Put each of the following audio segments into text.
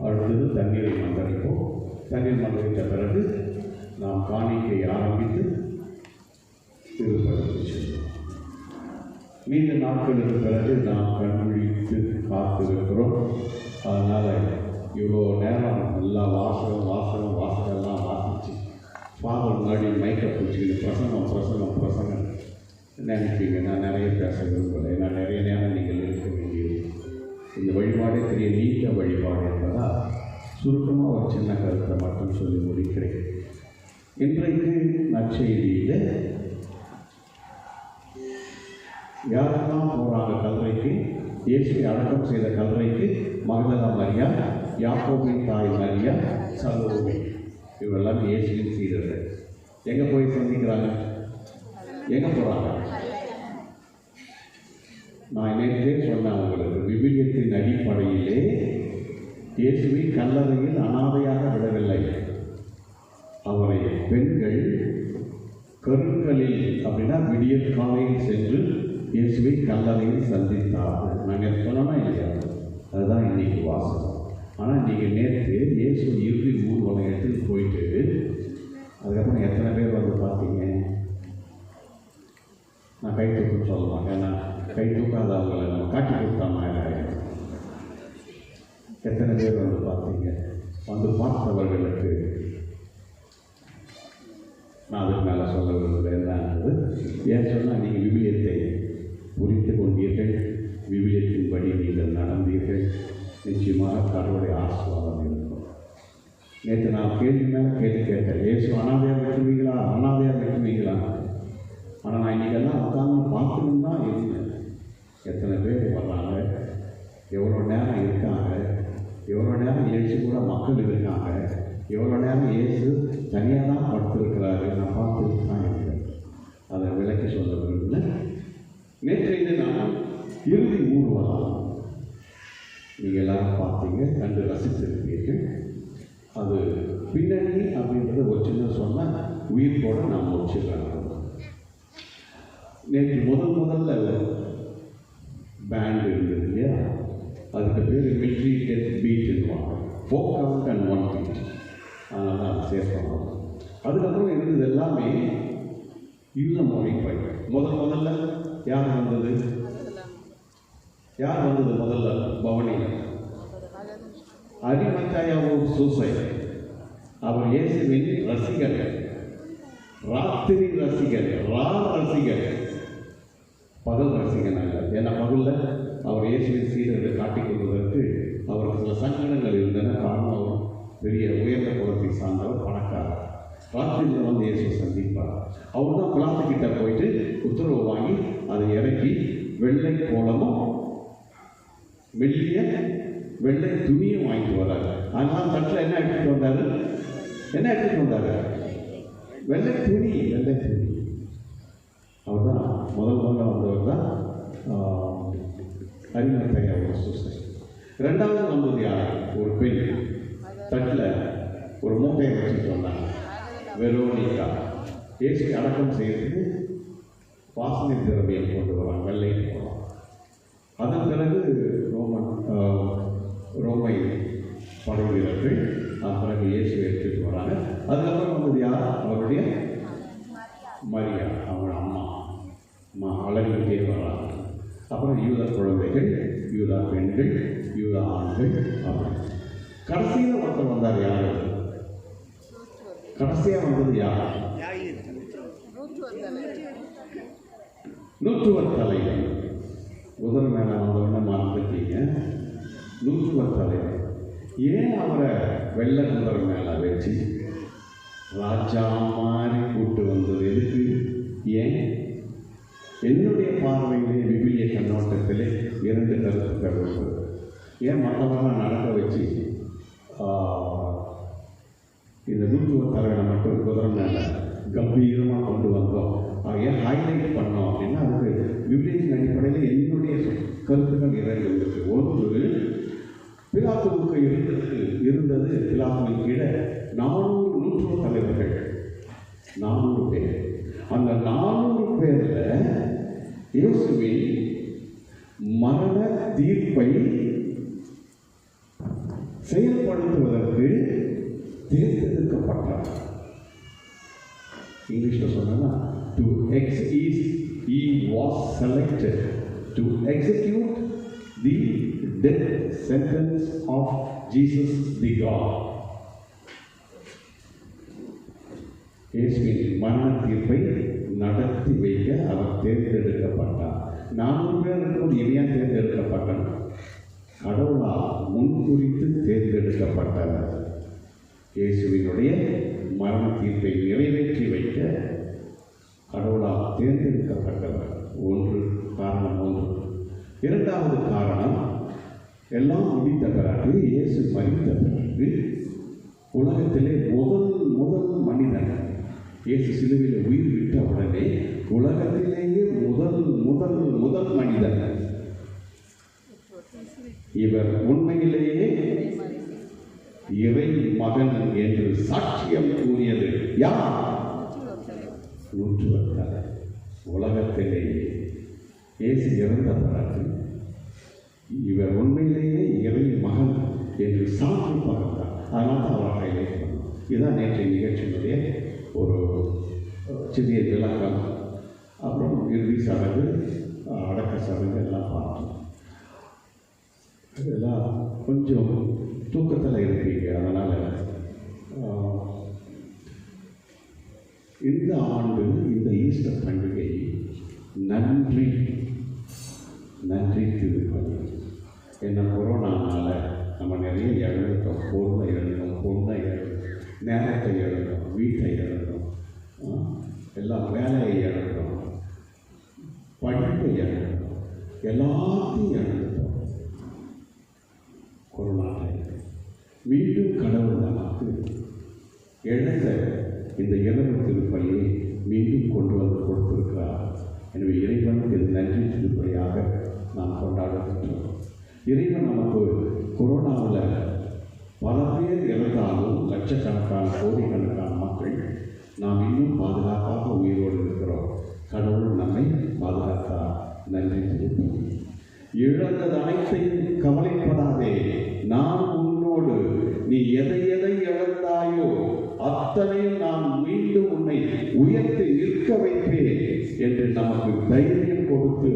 அடுத்தது தண்ணீரை மந்திரிப்போம். தண்ணீர் மந்திரித்த பிறகு நாம் காணிக்கை ஆரம்பித்து திருப்பதி செல்வோம். நீண்ட நாட்களுக்கு பிறகு நாம் கண்விழித்து காத்திருக்கிறோம். அதனால் இவ்வளோ நேரம் நல்லா வாசகெல்லாம் வாசிச்சு ஃபாதர் முன்னாடி மைக்கை பிடிச்சிக்கிட்டு பிரசங்கம் நினைப்பீங்க. நான் நிறைய பேச விரும்பலை. நான் நிறைய நேரம் நீங்கள் இருக்க வேண்டியது. இந்த வழிபாடே பெரிய நீண்ட வழிபாடு என்பதால் சுருக்கமாக ஒரு சின்ன கருத்தை மட்டும் சொல்லி முடிக்கிறேன். இன்றைக்கு நற்செய்தியில் யாரெல்லாம் போகிறாங்க கல்லறைக்கு? இயேசுவை அடக்கம் செய்த கல்லறைக்கு மகதலா மரியா, யாக்கோபின் தாய் மரியா, சலோமி, இவெல்லாம் இயேசுவின் சீடர்கள். எங்கே போய் சந்திக்கிறாங்க? எங்கே போகிறாங்க? நான் நேற்றே சொன்னேன் உங்களுக்கு, விவிலியத்தின் அடிப்படையிலே இயேசுவை கல்லறையில் அனாதையாக விடவில்லை. அவரை பெண்கள் கருங்கலில் அப்படின்னா விடியற் காலையில் சென்று இயேசுவை கல்லறையில் சந்தித்தார்கள். நாங்கள் சொன்னோமா இல்லையா? அதுதான் இன்னைக்கு வாசகம். ஆனால் நீங்கள் நேற்று இயேசு இறுதி ஊர்வலயத்தில் போயிட்டு அதுக்கப்புறம் எத்தனை பேர் வந்து பார்த்தீங்க? நான் கை தூக்குன்னு சொல்லுவாங்க. ஏன்னா கை தூக்காதவங்களை நம்ம காட்டி கொடுத்தா மாதிரி. எத்தனை பேர் வந்து பார்த்தீங்க? வந்து பார்த்தவர்களுக்கு நான் அதுக்கு மேலே சொல்ல விரும்புகிறேன். என்னது ஏன் சொன்னால், நீங்கள் விவிலியத்தை புரிந்து கொண்டீர்கள், விவிலியத்தின்படி நீங்கள் நடந்தீர்கள், நிச்சயமாக கடவுளுடைய ஆசீர்வாதம் இருக்கும். நேற்று நான் கேள்வி மேலே கேள்வி கேட்டேன். இயேசு அனாதையாக விட்டுருவீங்களா? ஆனால் நான் இன்றைக்கெல்லாம் உட்காந்து பார்க்கணும் தான் இருந்தேன். எத்தனை பேர் வர்றாங்க, எவ்வளோ நேரம் இருக்காங்க, எவ்வளோ நேரம் இயேசு கூட மக்கள் இருக்காங்க, எவ்வளோ நேரம் இயேசு தனியாக தான் படுத்திருக்கிறாரு. நான் பார்த்துட்டு தான் இருக்கேன். அதை விளக்கி சொல்ல விரும்பல. நேற்றைக்கு நான் இறுதி ஊர்வலம் நீங்கள் எல்லாரும் பார்த்தீங்க, கண்டு ரசித்திருப்பீர்கள். அது பின்னணி அப்படின்றத ஒரு சின்ன சொன்னால் உயிர் போட நான் முடிச்சுக்கிறாங்க. நேற்று முதல்ல பேண்டு இருந்தது இல்லையா? அதுக்கு பேர் military death பீட்டுன்னுவாங்க. 4 count and 1 beat. அதனால தான் அது சேர்க்கணும். அதுக்கப்புறம் இருந்தது எல்லாமே யூத மொழி பயிர். முதல்ல யார் வந்தது? முதல்ல பவனியில் அரிமத்தாயாவூர் சூசை. அவர் இயேசுவின் ரசிகர், ராத்திரி ரசிகர், ரசிகர், பகல் ரசிகன் அல்ல. ஏன்னா பகலில் அவர் இயேசுவின் சீடர்களை காட்டிக் கொள்வதற்கு அவருக்கு சில சங்கடங்கள் இருந்தன. காரணம், அவர் பெரிய உயர்ந்த குலத்தை சார்ந்தவர், பணக்காரர். ராத்திரியில் வந்து இயேசு சந்திப்பார். அவர் தான் பிலாத்துக்கிட்ட போயிட்டு உத்தரவு வாங்கி அதை இறக்கி வெள்ளை கோலமும் மெல்லிய வெள்ளை துணியும் வாங்கிட்டு வர்றாரு. அதனால் தட்டில் என்ன எடுத்துகிட்டு வந்தார்? வெள்ளை துணி. அவர் தான் முதல்ல வந்தவர் தான் அரிமத்தாயாவூர் சூசை. ரெண்டாவது வந்தது யார்? ஒரு பெண் தட்டில் ஒரு மூட்டையை வச்சுட்டு வந்தாங்க. வெரோனிகா. இயேசுவை அடக்கம் செய்யறதுக்கு வாசனை திரவியம் கொண்டு வராங்க, வெள்ளை போகலாம். அதன் பிறகு ரோமை படை வீரர்கள் அதன் பிறகு இயேசுவை எடுத்துட்டு வராங்க. அதுக்கப்புறம் வந்தது யார்? அவருடைய மரியா, அவங்க அம்மா அழகிட்டே வராங்க. அப்புறம் யூத குழந்தைகள், யூத பெண்கள், யூத ஆண்கள். அப்படி கடைசியில் ஒருத்தர் வந்தார். யார்? கடைசியாக வந்தது யார்? நூற்றுவர் தலைவர். முதல் மேலே வந்தவொடனே மறந்துட்டீங்க. நூற்றுவர் தலைவர். ஏன் அவரை வெள்ளை குதிரை மேலே வச்சு ராஜா மாதிரி கூட்டு வந்தது? எதுக்கு? ஏன்? என்னுடைய பார்வையிலே விவிலிய கண்ணோட்டத்திலே 2 கருத்துக்கள் இருக்குது. ஏன் மற்றவரெல்லாம் நடக்க வச்சு இந்த நூற்றுவர் தலைவரை மட்டும் குதிரை மேலே கம்பீரமாக கொண்டு வந்தோம்? ஏன் ஹைலைட் பண்ணோம் அப்படின்னா, அதுக்கு விவிலியத்தின் அடிப்படையில் என்னுடைய கருத்துக்கள் 2 இருக்குது. ஒன்று, பிலாத்துவுக்கு இருந்தது பிலாத்துவின் கீழே 400 நூற்றுவர் தலைவர்கள், 400 பேர். அந்த 400 பேரில் இயேசுவின் மரண தீர்ப்பை செயல்பட தேர்ந்தெடுக்கப்பட்டார். இங்கிலீஷில் சொன்னா he was selected to execute the death sentence of Jesus the God. இயேசுவின் மரண தீர்ப்பை நடத்தி வைக்க அவர் தேர்ந்தெடுக்கப்பட்டார். 400 பேர் இருக்கும்போது இவன் தேர்ந்தெடுக்கப்பட்டான். கடவுளால் முன்குறித்து தேர்ந்தெடுக்கப்பட்டவர். இயேசுவினுடைய மரண தீர்ப்பை நிறைவேற்றி வைக்க கடவுளால் தேர்ந்தெடுக்கப்பட்டவர். காரணம் ஒன்று. இரண்டாவது காரணம், எல்லாம் முடித்த பிறகு, இயேசு மரித்த பிறகு உலகத்திலே முதல் மனிதன் இயேசு சிலுவையில் உயிர் விட்ட உடனே உலகத்திலேயே முதல் மனிதன் இவர் உண்மையிலேயே இறை மகன் என்று சாட்சியம் கூறியது யார்? நூற்றுவத்தார். உலகத்திலேயே இயேசு இறந்த பிறகு இவர் உண்மையிலேயே இறை மகன் என்று சாட்சி பார்த்தார். அதனால் தான் அவர் ஹைலைட் பண்ணோம். இதுதான் நேற்றைய நிகழ்ச்சியினுடைய ஒரு சிறிய விளக்கம். அப்புறம் இறுதி சடங்கு, அடக்க சடங்கு எல்லாம் பார்த்தோம். இதெல்லாம் கொஞ்சம் தூக்கத்தில் இருப்பீங்க. அதனால் இந்த ஆண்டு இந்த ஈஸ்டர் பண்டிகை நன்றி திருப்பதி. என்ன கொரோனானால நம்ம நிறைய இழந்தோம். பொருளை இழந்தோம், பொண்ணை இழந்தோம், நேரத்தை இழந்தோம், வீட்டை இழந்தோம், எல்லாம் வேலையை இழந்தோம், படிப்பை இழந்தோம், எல்லாத்தையும் இழந்தோம். கொரோனா மீண்டும் கடவுள் நமக்கு இழந்த இந்த இறப்பு திருப்பலியை மீண்டும் கொண்டு வந்து கொடுத்திருக்கிறார். எனவே இறைவனுக்கு இது நன்றி திருப்பலியாக நாம் கொண்டாடுகின்றோம். இறைவன் நமக்கு கொரோனாவில் பல பேர் இறந்தாலும் லட்சக்கணக்கான கோடிக்கணக்கான மக்கள் நாம் இன்னும் பாதுகாப்பாக உயிரோடு இருக்கிறோம். கடவுள் நம்மை பாதுகாத்தார். நன்றி திருப்பலி. இழந்தது அனைத்தையும் கவலைப்படாதே, நான் உன்னோடு, நீ எதை இழந்தாயோ அத்தனையும் நான் மீண்டும் உன்னை உயர்த்தி நிற்க வைப்பேன் என்று நமக்கு தைரியம் கொடுத்து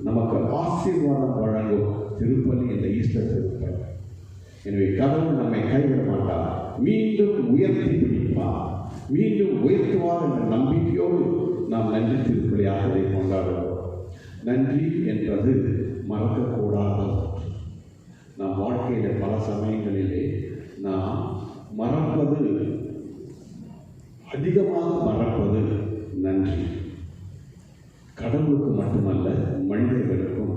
நமக்கு ஆசீர்வாதம் வழங்கும் திருப்பலி இந்த ஈஸ்டர் திருப்பலி. எனவே கடவுள் நம்மை கைவிட மாட்டார், மீண்டும் உயர்த்தி பிடிப்பார், மீண்டும் உயர்த்துவார் என்ற நம்பிக்கையோடு நாம் நன்றி திருப்பலியாக அதை கொண்டாடுவோம். நன்றி என்பது மறக்கக்கூடாத. நம் வாழ்க்கையில் பல சமயங்களிலே நாம் அதிகமாக மறப்பது நன்றி. கடவுளுக்கு மட்டுமல்ல, மனிதர்களுக்கும்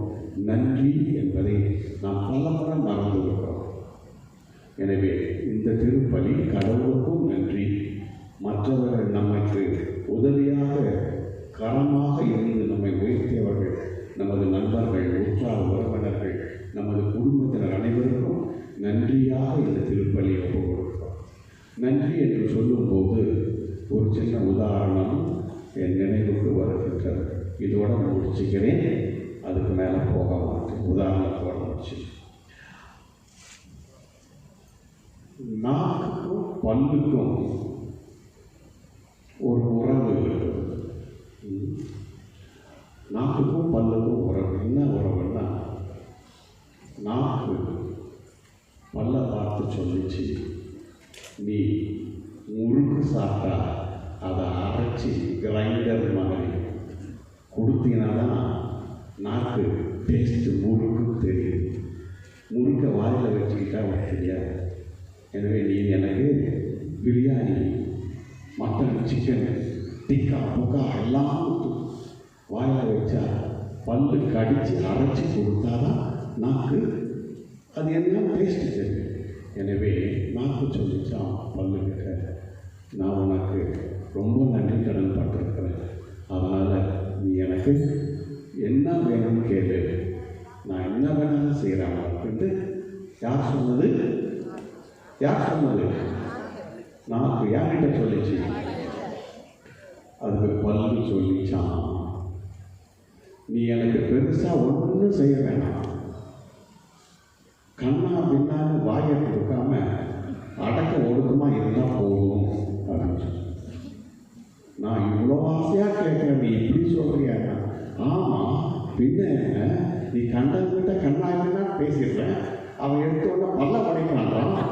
நன்றி என்பதை நாம் பலமுறை மறந்து விடுகிறோம். எனவே இந்த திருப்பலி கடவுளுக்கும் நன்றி, மற்றவர்கள் நமக்கு உதவியாக கரமாக இருந்து நம்மை உயர்த்தியவர்கள், நமது நண்பர்கள், உற்றார் உறவினர்கள், நமது குடும்பத்தினர் அனைவருக்கும் நன்றியாக இந்த திருப்பலியை ஒப்புக் கொடுக்கிறோம். நன்றி என்று சொல்லும்போது ஒரு சின்ன உதாரணம் என் நினைவுக்கு வருகின்றது. இதோட முடிச்சுக்கிறேன், அதுக்கு மேலே போக மாட்டேன். உதாரணத்தோட முடிச்சு, நாக்குக்கும் பல்லுக்கும் ஒரு உறவு இருக்குது. நாக்குக்கும் பல்லுக்கும் உறவு. என்ன உறவுன்னா, நாக்கு பல்ல பார்த்து சொல்லிச்சு, நீ முறுக்கு சாப்பிட்டா அதை அரைச்சி கிரைண்டர் மாதிரி கொடுத்தீங்கன்னா தான் நாக்கு டேஸ்ட்டு முறுக்கு தெரியும். முறுக்கை வாயில் வச்சுக்கிட்டா உனக்கு தெரியாது. எனவே நீ எனக்கு பிரியாணி, மட்டன், சிக்கன், டிக்கா, புக்கா எல்லாம் வாயில் வச்சா பல்லு கடித்து அரைச்சி கொடுத்தாதான் நாக்கு அது என்ன டேஸ்ட்டு தெரியும். எனவே நாக்கு சொல்லிச்சான் பல்லுக்கிட்ட, நான் உனக்கு ரொம்ப நன்றி கடன் பட்டிருக்கிறேன், அதனால் நீ எனக்கு என்ன வேணும்னு கேளு, நான் என்ன வேணாலும் செய்கிறேன் உனக்குன்ட்டு. யார் சொன்னது? நாக்கு யார்கிட்ட சொல்லிச்சு? அதுக்கு பல்லு சொல்லிச்சான், நீ எனக்கு பெருசாக ஒன்றும் செய்ய வேணாம், கண்ணா பின்னான்னு வாயை கொடுக்காம அடக்க ஒடுக்கமாக இருந்தால் போதும் அப்படின்னு சொன்னார். நான் இவ்வளோ ஆசையாக கேட்குறேன், நீ இப்படி சொல்கிறியா? ஆமாம், பின்ன என்ன, நீ கண்டவங்கிட்ட கண்ணாங்கன்னா பேசிடுறேன், அவன் எடுத்தோன்னா பல்ல படைக்கிறான்.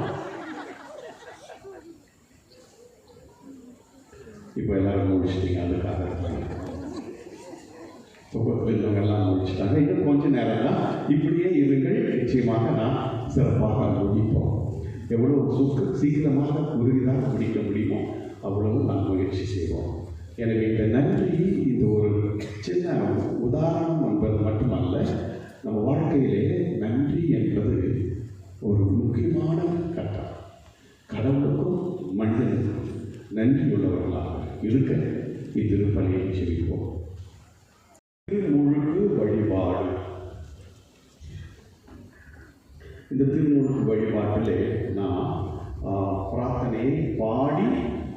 இப்போ எல்லாரும் முடிச்சிட்டீங்க, அதுக்காக இருந்தவங்கெல்லாம் முடிச்சுட்டாங்க. இன்னும் கொஞ்சம் நேரம் தான், இப்படியே இருங்கள், நிச்சயமாக நான் சிறப்பாக முடிப்போம். எவ்வளோ சீக்கிரமாக உறுதியாக முடிக்க முடியுமோ அவ்வளவு நாம் முயற்சி செய்வோம். எனவே இந்த நன்றி, இந்த ஒரு சின்ன உதாரணம் என்பது மட்டுமல்ல, நம்ம வாழ்க்கையிலே நன்றி என்பது ஒரு முக்கியமான கட்டம். கடவுளுக்கும் மனிதனுக்கும் நன்றியுள்ளவர்களாக இருக்க இத்திருப்பலியை செவிப்போம். திருமுழுக்கு வழிபாடு. இந்த திருமுழுக்கு வழிபாட்டிலே நாம் பிரார்த்தனையை பாடி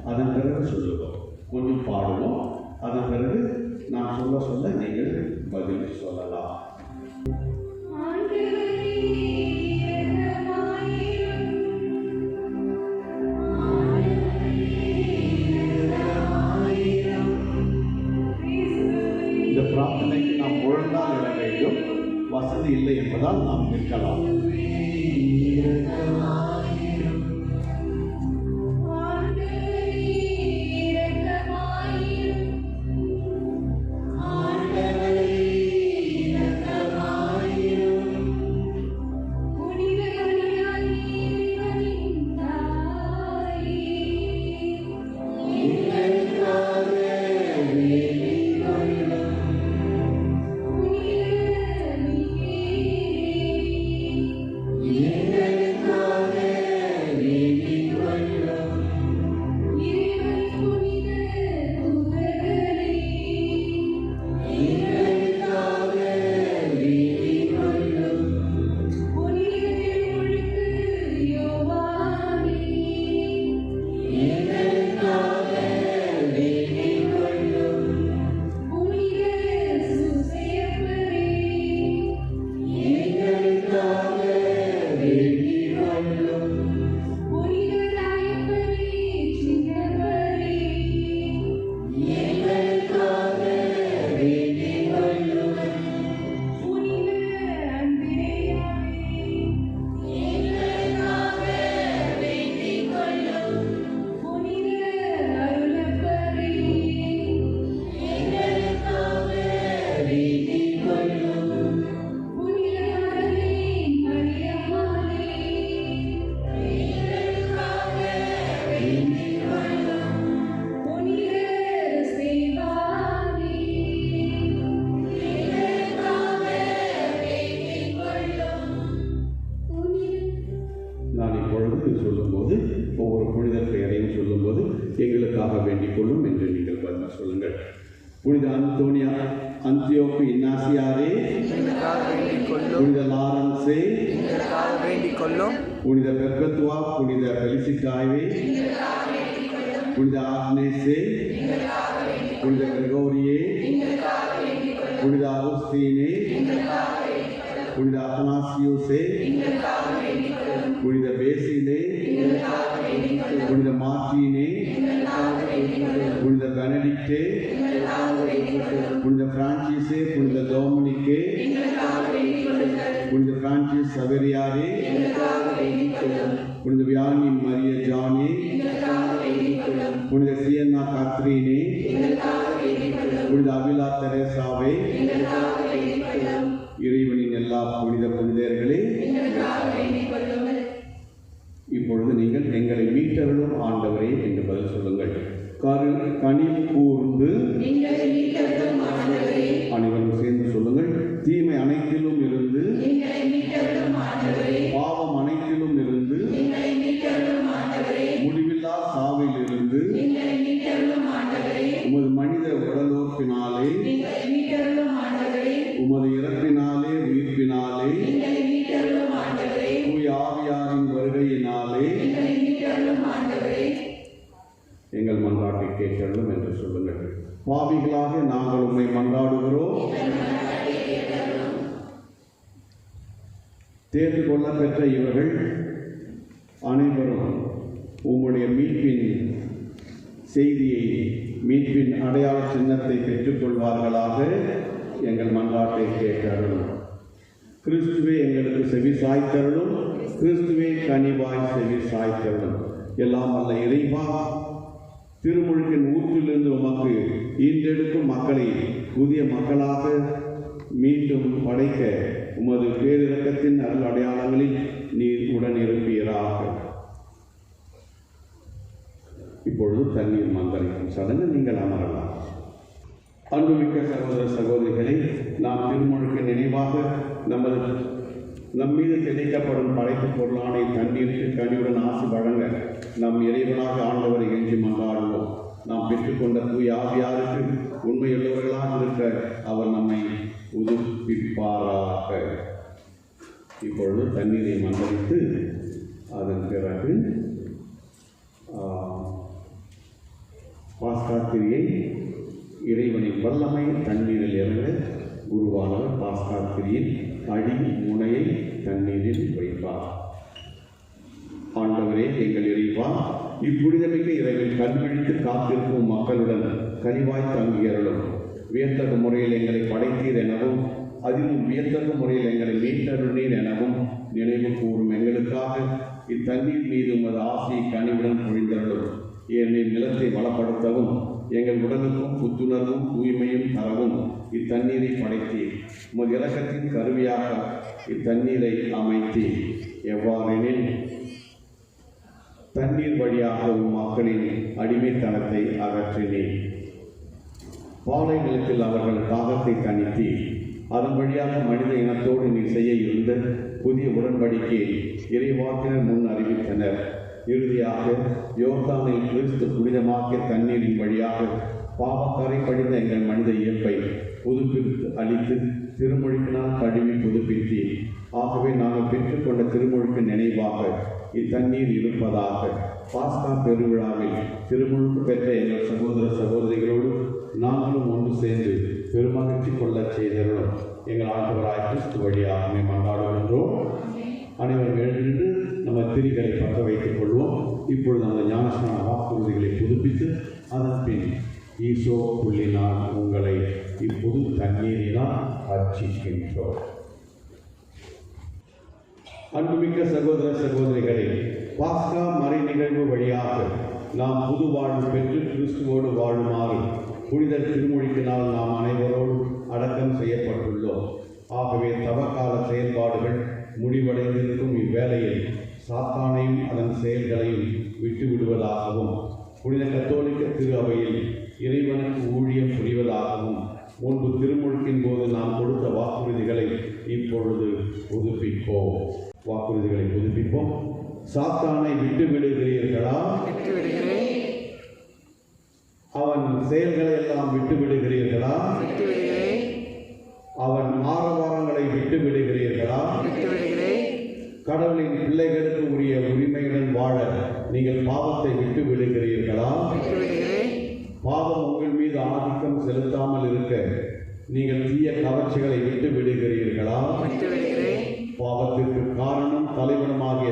அதன் பிறகு சொல்லுவோம். கொஞ்சம் பாடுவோம், அதன் பிறகு நான் சொல்ல சொல்ல நீங்கள் பதில் சொல்லலாம். இந்த பிரார்த்தனைக்கு நாம் ஒழுங்காக இட வேண்டும். வசதி இல்லை என்பதால் நாம் நிற்கலாம். சொல்லும்போது ஒவ்வொரு புனிதர் பெயரையும் சொல்லும்போது எங்களுக்காக வேண்டிக் கொள்ளும் என்று நீங்கள் பதில் சொல்லுங்கள். புனித அந்தோனியா, அந்தியோக்கு இன்னாசியாரே, புனித லாரன்ஸே, புனித பெர்பத்துவா, புனித பெலிசிட்டாவே, புனித ஆக்னேஸே, புனித கிரகோரியே, புனித அகுஸ்தீனே, புனித அத்தனாசியோஸே, புனித பேசிலே, புனித மார்டினே, புனித பெனடிக்டே, புனித பிரான்சிஸே, புனித டொமினிக்கே, புனித பிரான்சிஸ் சவேரியாரே, புனித வியானி மரிய ஜானே, புனித சியன்னா காத்ரீனே, புனித அபிலா தெரேசாவே, இறைவனின் எல்லா புனித புனிதர்களே, இப்பொழுது நீங்கள் எங்களை மீட்டருளும் ஆண்டவரே என்று பதில் சொல்லுங்கள். கனிவு கூர்ந்து அனைவரும் சேர்ந்து சொல்லுங்கள். தீமை அனைத்திலும் இருந்து, பாவம் அனைத்திலும் இருந்து, முடிவில்லா சாவில் இருந்து, உமது மனித உடலோர்ப்பினாலே, உமது இறப்பினாலே, உயிர்ப்பினாலே, தூய ஆவியாரின் வருகையினாலே எங்கள் மன்றாட்டை கேட்டருளும் என்று சொல்லுங்கள். பாவிகளாக நாங்கள் உம்மை மன்றாடுகிறோம். தேர்ந்து கொள்ள பெற்ற இவர்கள் அனைவரும் உம்முடைய மீட்பின் செய்தியை மீட்பின் அடையாள சின்னத்தை பெற்றுக்கொள்வார்களாக எங்கள் மன்றாட்டை கேட்டருளும். கிறிஸ்துவே எங்களுக்கு செவி சாய்த்தருளும். கிறிஸ்துவே கனிவாய் செவி சாய்த்தருளும். எல்லாம் அல்ல இறைவா, திருமுழுக்கின் ஊற்றிலிருந்து உமக்கு ஈண்டெடுக்கும் மக்களை புதிய மக்களாக மீண்டும் படைக்க உமது பேரிரக்கத்தின் அருள் அடையாளங்களில் நீர் உடன் இருப்பீராக. இப்பொழுது தண்ணீர் மந்திரிக்கும் சடங்கு நீங்கள் அமரலாம். அன்புமிக்க சகோதர சகோதரிகளை, நாம் திருமுழுக்கு நினைவாக நம்மீது தெளிக்கப்படும் படைப்பு பொருளான தண்ணீருக்கு கனியுடன் ஆசி வழங்க நம் இறைவனாக ஆண்டவரை எஞ்சி மன்றாடுவோம். நாம் பெற்றுக்கொண்ட தூய ஆவியாருக்கு உண்மையுள்ளவர்களாக இருக்க அவர் நம்மை உதுப்பிப்பாராக. இப்பொழுது தண்ணீரை மந்திரித்து அதன் பிறகு பாஸ்காத்திரியை இறைவனின் வல்லமை தண்ணீரில் இறங்க குருவானவர் பாஸ்காத்திரியின் அடி முனையை தண்ணீரில் வைப்பார். ஆண்டவரே எங்கள் இறைவா, இப்புனிதமிக்க இரவில் கண்விழித்து காத்திருக்கும் மக்களுடன் கனிவாய் தங்கியருளும். வியத்தகு முறையில் எங்களை படைத்தீர் எனவும் அதிலும் வியத்தகு முறையில் எங்களை மீட்டருளீர் எனவும் நினைவு கூறும் எங்களுக்காக இத்தண்ணீர் மீது உமது ஆசையை கனிவுடன் பொழிந்தருளும். ஏனெனில் நிலத்தை வளப்படுத்தவும் எங்கள் உடலுக்கும் புத்துணர்வும் தூய்மையும் தரவும் இத்தண்ணீரை படைத்தீர். உமது இரக்கத்தின் கருவியாக இத்தண்ணீரை அமைத்தீர். எவ்வாறெனில் தண்ணீர் வழியாக மக்களின் அடிமைத்தனத்தை அகற்றினீர். பாலை நிலத்தில் அவர்கள் தாகத்தை தணித்தீர். அதன் வழியாக மனித இனத்தோடு நீர் செய்ய இருந்த புதிய உடன்படிக்கையை இறைவாக்கினர் முன் அறிவித்தனர். இறுதியாக யோர்தானில் கிறிஸ்து புனிதமாக்கிய தண்ணீரின் வழியாக பாவக்கரை படிந்த எங்கள் மனித இயல்பை புதுப்பித்து அளித்து திருமுழுக்கினால் கழுவி புதுப்பித்தீர். ஆகவே நாங்கள் பெற்றுக்கொண்ட திருமுழுக்கு நினைவாக இத்தண்ணீர் இருப்பதாக. பாஸ்கா பெருவிழாவில் திருமுழுக்கு பெற்ற எங்கள் சகோதர சகோதரிகளோடு நாங்களும் ஒன்று சேர்ந்து பெருமகிழ்ச்சி கொள்ளச் செய்தருளும். எங்கள் ஆண்டவராய் கிறிஸ்து வழியாகவே மன்றாடுகின்றோம். அனைவரும் எழுந்து நம்ம திரிகளை பற்ற வைத்துக் கொள்வோம். இப்பொழுது அந்த ஞானஸ்நான வாக்குறுதிகளை புதுப்பித்து அதன் பின் ஈசோ புள்ளினால் உங்களை இப்போது தண்ணீரினால் அர்ச்சிக்கின்றோம். அன்புமிக்க சகோதர சகோதரிகளே, பாஸ்கா மறை நிகழ்வு வழியாக நாம் புது வாழ்வு பெற்று கிறிஸ்துவோடு வாழுமாறு புனித திருமொழிக்கினால் நாம் அனைவரோடு அடக்கம் செய்யப்பட்டுள்ளோம். ஆகவே தவக்கால செயல்பாடுகள் முடிவடைந்திருக்கும் இவ்வேளையில் சாத்தானையும் அதன் செயல்களையும் விட்டுவிடுவதாகவும் புனித கத்தோலிக்க திரு அவையில் இறைவனுக்கு ஊழியம் புரிவதாகவும் முன்பு திருமுழுக்கின் போது நாம் கொடுத்த வாக்குறுதிகளை இப்பொழுது புதுப்பிப்போம். வாக்குறுதிகளை புதுப்பிப்போம். சாத்தானை விட்டு விடுகிறீர்களா? அவன் செயல்களை எல்லாம் விட்டு விடுகிறீர்களா? அவன் ஆரவாரங்களை விட்டு விடுகிறீர்களா? கடவுளின் பிள்ளைகளுக்கு உரிய உரிமையுடன் வாழ நீங்கள் பாவத்தை விட்டு விடுகிறீர்களா? பாவம் உங்கள் மீது ஆதிக்கம் செலுத்தாமல் இருக்க நீங்கள் தீய கவர்ச்சிகளை விட்டு விடுகிறீர்களா? பாவத்திற்கு காரணம் தலைவனுமாகிய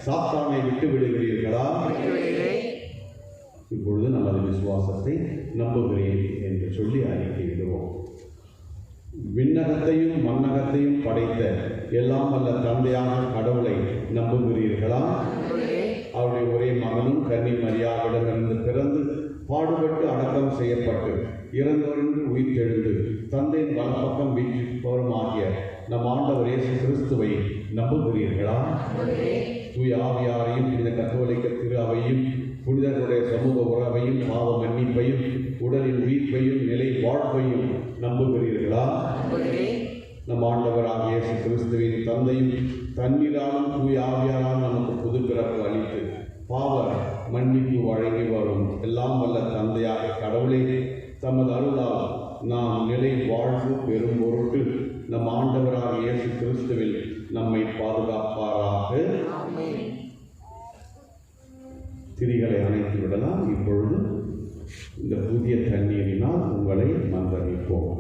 சாத்தானை விட்டு விடுகிறீர்களா? இப்பொழுது நமது விசுவாசத்தை நம்புகிறேன் என்று சொல்லி அறிக்கையிடுவோம். விண்ணகத்தையும் மண்ணகத்தையும் படைத்த எல்லாம் வல்ல தந்தையான கடவுளை நம்புகிறீர்களா? அவருடைய ஒரே மகனும் கன்னி மரியாவிடமிருந்து பிறந்து பாடுபட்டு அடக்கம் செய்யப்பட்டு இறந்தோரின்றி உயிர்த்தெழுந்து தந்தையின் வலப்பக்கம் வீற்றிருப்பவருமாகிய நம் ஆண்டவர் இயேசு கிறிஸ்துவை நம்புகிறீர்களா? தூய ஆவியாரையும் புனித கத்தோலிக்க திரு அவையும் புனிதர்களுடைய சமூக உறவையும் பாவ மன்னிப்பையும் உடலின் உயிர்ப்பையும் நிலை வாழ்வையும் நம்புகிறீர்களா? நம் ஆண்டவராகிய இயேசு கிறிஸ்துவின் தந்தையும் தண்ணீராலும் தூய ஆவியாரால் நமக்கு புது பிறப்பு அளித்து பாவ மன்னிப்பு வழங்கி வரும் எல்லாம் வல்ல தந்தையாக கடவுளை தமது அருளால் நாம் நிலை வாழ்வு பெறும் பொருட்டு நம் ஆண்டவராகிய இயேசு கிறிஸ்துவில் நம்மை பாதுகாப்பாராக. திரிகளை அணைத்து விடலாம். இப்பொழுது இந்த புதிய தண்ணீரினால் உங்களை மந்திரிப்போம்.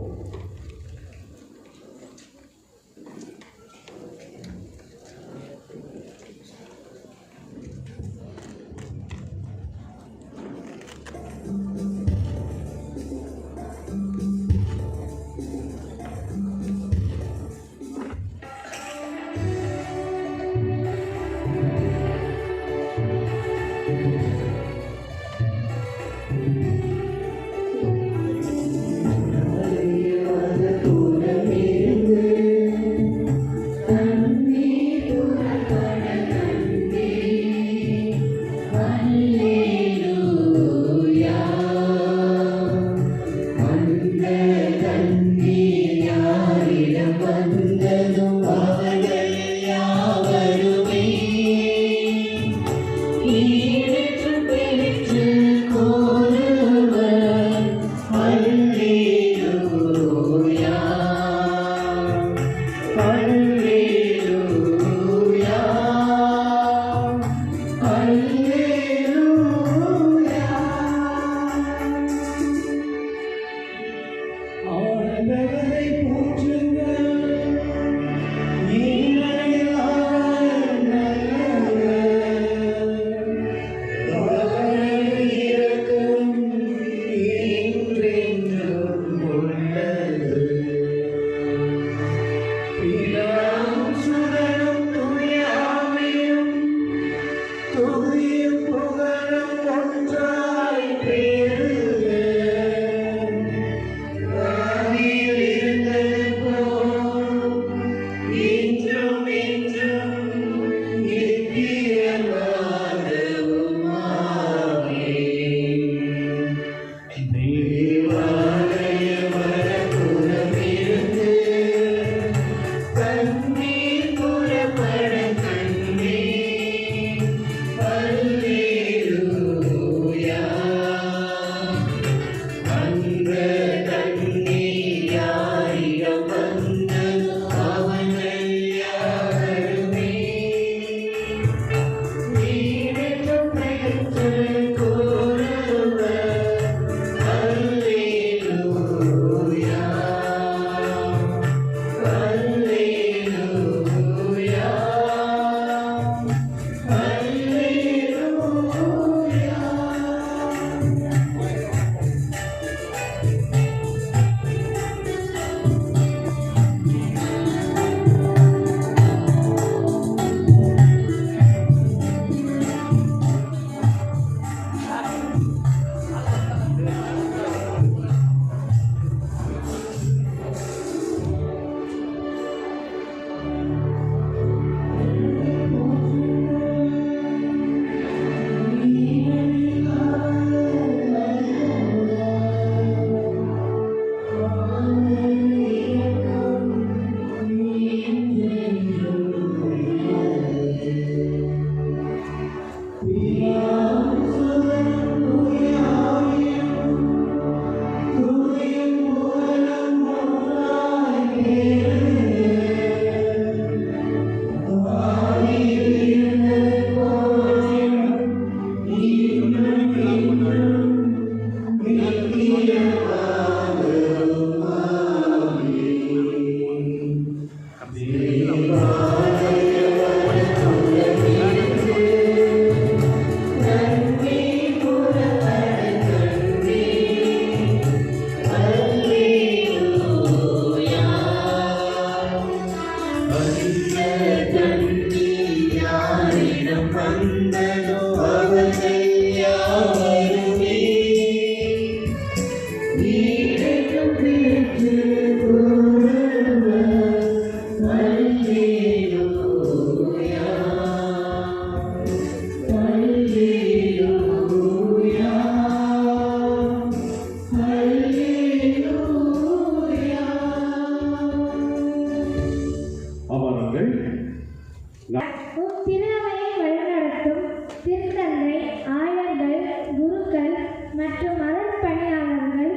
திருவையை வழிநடத்தும் திருத்தந்தை, ஆயர்கள், குருக்கள் மற்றும் அருட்பணியாளர்கள்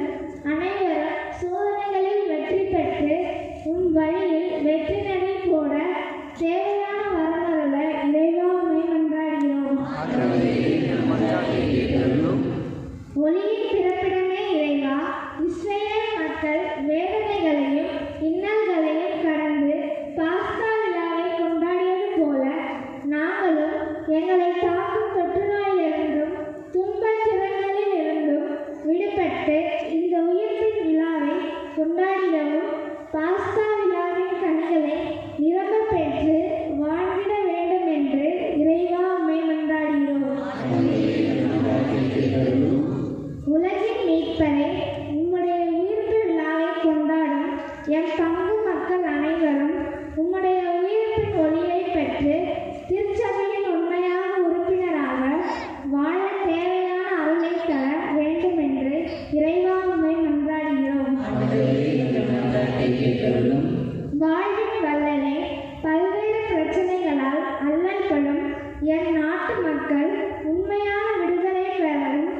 அனைவரும் சோதனைகளில் வெற்றி பெற்று உம் வழியில் வெற்றி நடை போட தேவையான வரமருள இறைவா உம்மை மன்றாடுகிறோம். ஒளியின் பிறப்பிடமே இறைவா, இஸ்ரேல் மக்கள் வேதனைகளையும் இன்னல்களையும் கடந்து பாஸ்கா விழாவை கொண்டாடியது போல நாங்களும் எங்களை தாக்கும் தொற்றுநோயிலிருந்தும் துன்பச்சிரங்களில் இருந்தும் விடுபட்டு இந்த உயிர்ப்பின் விழாவை கொண்டாடிடவும் பாஸ்கா விழாவின் கனிகளை நிரம்ப பெற்று வாழ்ந்திட வேண்டும் என்று இறைவா உம்மை மன்றாடுகிறோம். உலகின் மீட்பரை உம்முடைய உயிர்ப்பு விழாவை கொண்டாடும் எம் பங்கு மக்கள் அனைவரும் உம்முடைய உயிர்ப்பின் ஒளியை பெற்று திருச்சபையின் உண்மையான உறுப்பினராக வாழ தேவையான அருளை தர வேண்டும் என்று இறைவா உம்மை மன்றாடுகிறோம். வாழ்வின் வல்லலே, பல்வேறு பிரச்சனைகளால் அல்லல்படும் என் நாட்டு மக்கள் உண்மையான விடுதலை பெறவும்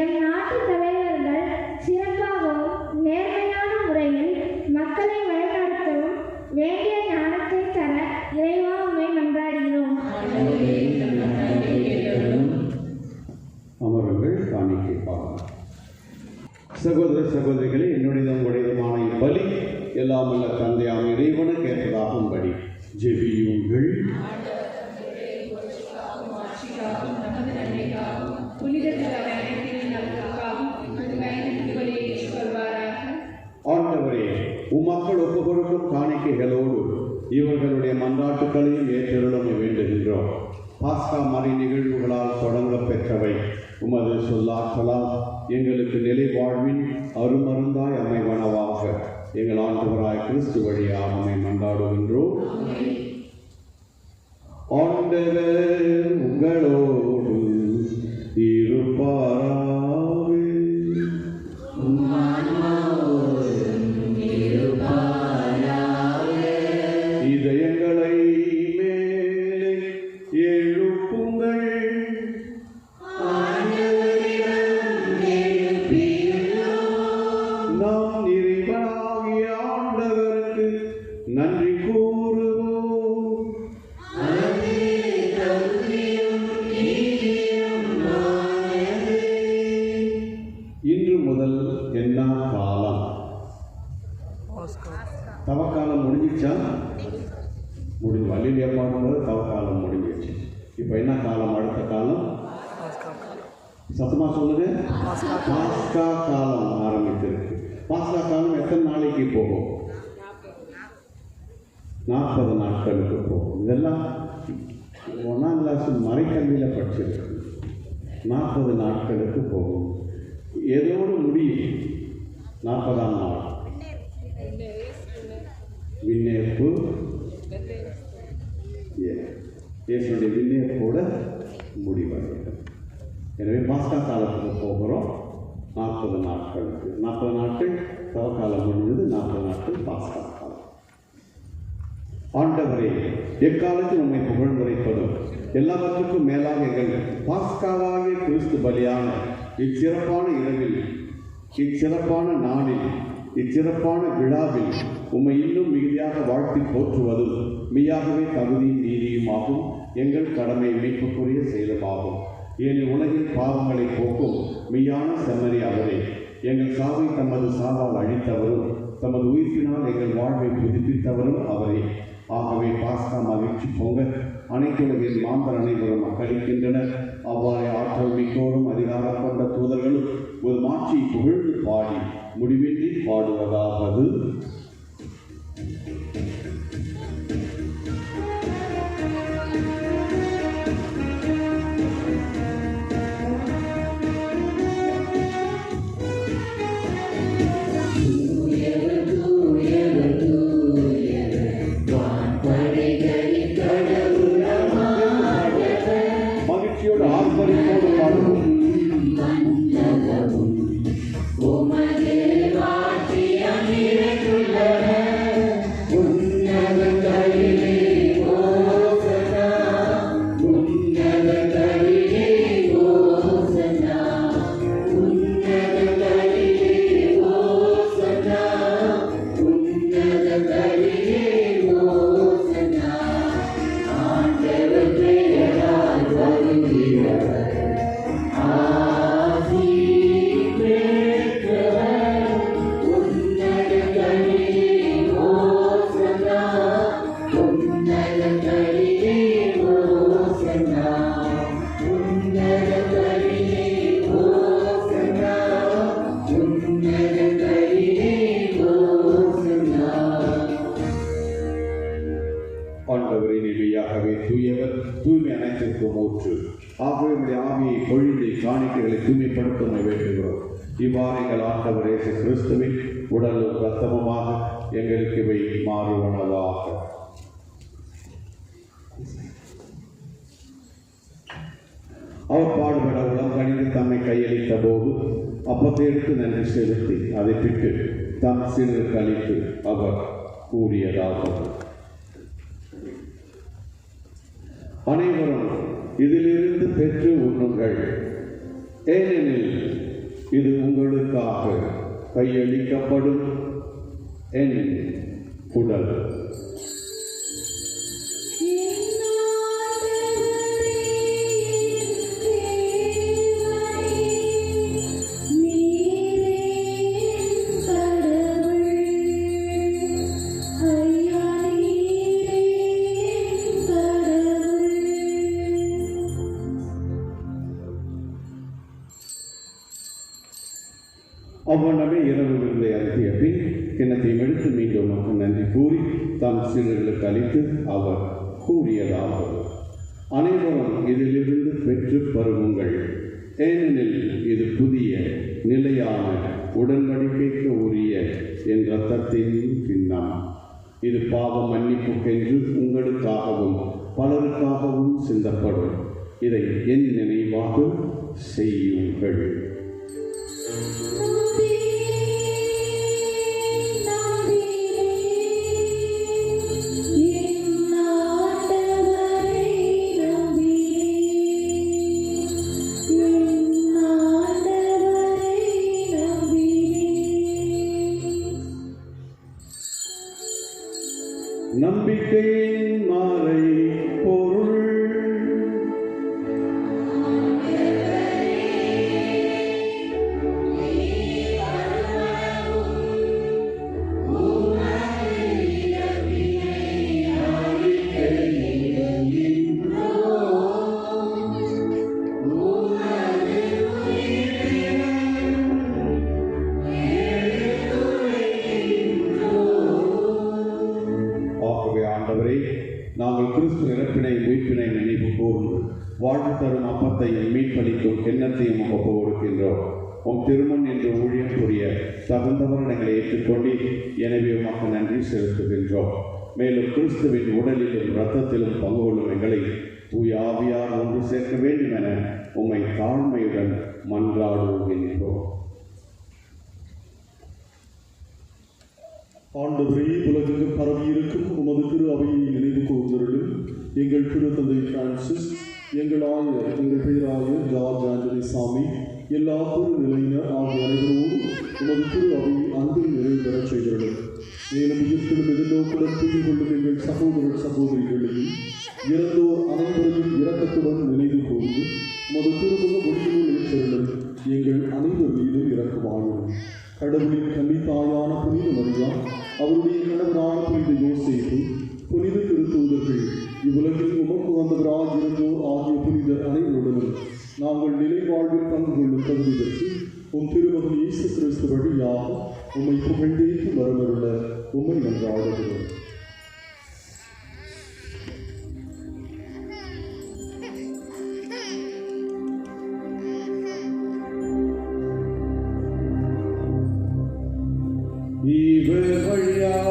எம் நாட்டு தலைவர்கள் சிறப்பாகவும் நேர்மையான முறையில் மக்களை வழிநடத்தவும் வேண்டிய ஞானத்தை தர இறைவா உம்மை மன்றாடுகிறோம். அமருங்கள், காணிக்கை பாருங்கள். சகோதர சகோதரிகளே, என்னுடையதும் உங்களுடையதுமான இப்பலி எல்லாம் உள்ள தந்தையாம் இறைவனுக்கு ஏற்றதாகும்படி ஜெபியுங்கள். ஆண்டவரே, உம்மக்கள் ஒப்புக் கொடுக்கும் காணிக்கைகளோடு இவர்களுடைய மன்றாட்டுக்களையும் ஏற்றருளமை வேண்டுகின்றோம். பாஸ்கா மறை நிகழ்வுகளால் தொடங்க பெற்றவை உமது சொல்லாற்றலால் எங்களுக்கு நிலை வாழ்வின் அருமருந்தாய் அமைவனவாக எங்கள் ஆண்டவராய் கிறிஸ்து வழியாக நம்மை மன்றாடுகின்றோம். ஆண்டவர் உங்களோடு இருப்பாராக. இதயங்களை மேலே எழுப்புங்கள். நாம் இறைவனாகிய ஆண்டவருக்கு நன்றி கூறுவோம். இன்று முதல் என்ன காலம்? தவக்காலம் முடிஞ்சிச்சா? முடிஞ்சு வள்ளியில் ஏற்பாடு தவக்காலம் முடிஞ்சிச்சு. இப்போ என்ன காலம்? அடுத்த காலம் சத்தமா சொல்லுங்க. பாஸ்கா காலம் ஆரம்பித்திருக்கு. பாஸ்கா காலம் எத்தனை நாளைக்கு போகும்? 40 நாட்களுக்கு போகும். இதெல்லாம் 1ஆம் கிளாஸ் மறைக்கல்வியில் படிச்சிருக்கு. 40 நாட்களுக்கு போகும். எதோடு முடியும்? 40ஆம் நாள் விண்ணேற்பு. இயேசுடைய விண்ணேற்போட முடிவடையும். எனவே பாஸ்கா காலத்துக்கு போகிறோம். 40 நாட்களுக்கு. 40 நாட்கள் தவக்காலம் முடிஞ்சது. 40 நாட்கள் பாஸ்கா காலம். ஆண்டவரே, எக்காலத்தில் உண்மை புகழ்ந்துரைப்பதும் எல்லாவற்றுக்கும் மேலாக எங்கள் பாஸ்காவாகிய கிறிஸ்து பலியான இச்சிறப்பான இரவில், இச்சிறப்பான நாளில், இச்சிறப்பான விழாவில் உம்மை இன்னும் மிகுதியாக வாழ்த்தி போற்றுவதும் மெய்யாகவே தகுதியும் நீதியுமாகும். எங்கள் கடமை மீட்புக்குரிய செயலுமாகும். ஏனில் உலகில் பாவங்களை போக்கும் மெய்யான செம்மறி அவரே. எங்கள் சாவை தமது சாவால் அழித்தவரும் தமது உயிர்ப்பினால் எங்கள் வாழ்வை புதுப்பித்தவரும் அவரே. ஆகவே பாஸ்கா மகிழ்ச்சி பொங்க அனைத்துலகில் மாந்தர் அனைவரும் மக்களிக்கின்றனர். அவ்வாறு ஆற்றல் மிக்கோரும் அதிகாரம் கொண்ட தூதர்களும் ஒரு மாட்சியை புகழ்ந்து பாடி முடிவின்றி பாடுவதாவது. அனைத்துக்கும் ஊற்று. ஆகவே நம்முடைய ஆவியை பொழிந்து காணிக்கைகளை தூய்மைப்படுத்த வேண்டுகிறோம். இவ்வாறு எங்கள் ஆண்டவர் இயேசு கிறிஸ்துவின் உடலும் இரத்தமுமாக எங்களுக்கு இவை மாறுவனதாக. அவர் பாடுபட உளம் கணிந்து தம்மை கையளித்த போது அப்பத்தை எடுத்து நன்றி செலுத்தி அதை பிட்டு தம் சிறுக்கு அளித்து அவர் கூறியதாவது: அனைவரும் இதிலிருந்து பெற்று உண்ணுங்கள், ஏனெனில் இது உங்களுக்காக கையளிக்கப்படும் என் உடல். அவ்வண்ணமே இரவு விருந்தை அருந்திய பின் கிண்ணத்தையும் எடுத்து மீண்டும் நமக்கு நன்றி கூறி தம் சீடர்களுக்கு அளித்து அவர் கூறியதாவது: அனைவரும் இதிலிருந்து பெற்று பருகுங்கள், ஏனெனில் இது புதிய நிலையான உடன்படிக்கைக்கு உரிய என் இரத்தத்தின் கிண்ணம். இது பாவ மன்னிப்புக்கென்று உங்களுக்காகவும் பலருக்காகவும் சிந்தப்படும். இதை என் நினைவாக செய்யுங்கள். நம்பிக்கையின் மாலை பொருள். நாங்கள் கிறிஸ்து இறப்பினை மீட்பினை நினைவு கூர்ந்து வாழ்வு தரும் அப்பத்தையும் மீட்பளிக்கும் எண்ணத்தையும் ஒப்பு கொடுக்கின்றோம். உம் திருமண் என்று ஊழியம் புரிய தகுந்தவர் எங்களை ஏற்றுக்கொண்டு எனவே உமக்கு நன்றி செலுத்துகின்றோம். மேலும் கிறிஸ்துவின் உடலிலும் இரத்தத்திலும் பங்கு கொள்ளும் எங்களை தூய ஆவியார் ஒன்று சேர்க்க வேண்டும் என உம்மை தாழ்மையுடன் மன்றாடுகின்றோம். ஆண்டவரே, உலகுக்கு பரவி இருக்கும் உமது திரு அவையை நினைவு கூர்ந்தருளும். எங்கள் திருத்தந்தை பிரான்சிஸ், எங்கள் ஆயர், எங்கள் பேராயர் ஜார்ஜ் ஆண்டனி சாமி, எல்லா திரு நிலையினர் ஆகிய அனைவரோடு உமது திரு அவையை அன்பில் நிறைவு பெறச் செய்தருளும். மேலும் உயிர்த்திலும் எதிர்நோக்குடன் தூங்கிக் கொள்ளும் எங்கள் சகோதர சகோதரிகளையும் இறந்தோர் அனைவரையும் இரக்கத்துடன் நினைவு கூர்ந்து உமது திருமுக ஒளியினுள் ஏற்றருளும். எங்கள் அனைவர் மீதும் இரக்கமாயும். கடவுளின் கன்னித்தாயான புனித மரியா, அவருடைய கணவரான புனித யோசேப்பு, புனித திருத்தூதர்கள், இவ்வுலகில் உமக்கு வந்தவராக இருந்தோர் ஆகிய புனித அனைவருடனும் நாங்கள் நிலை வாழ்வில் பங்கு கொள்ளும் தகுதி பெற்று உம் திருமகன் இயேசு கிறிஸ்து வழியாக உம்மை புகழ்ந்தேற்று வரவருள்ள உம்மை நன்றாடுகிறோம். இவர் வழியாக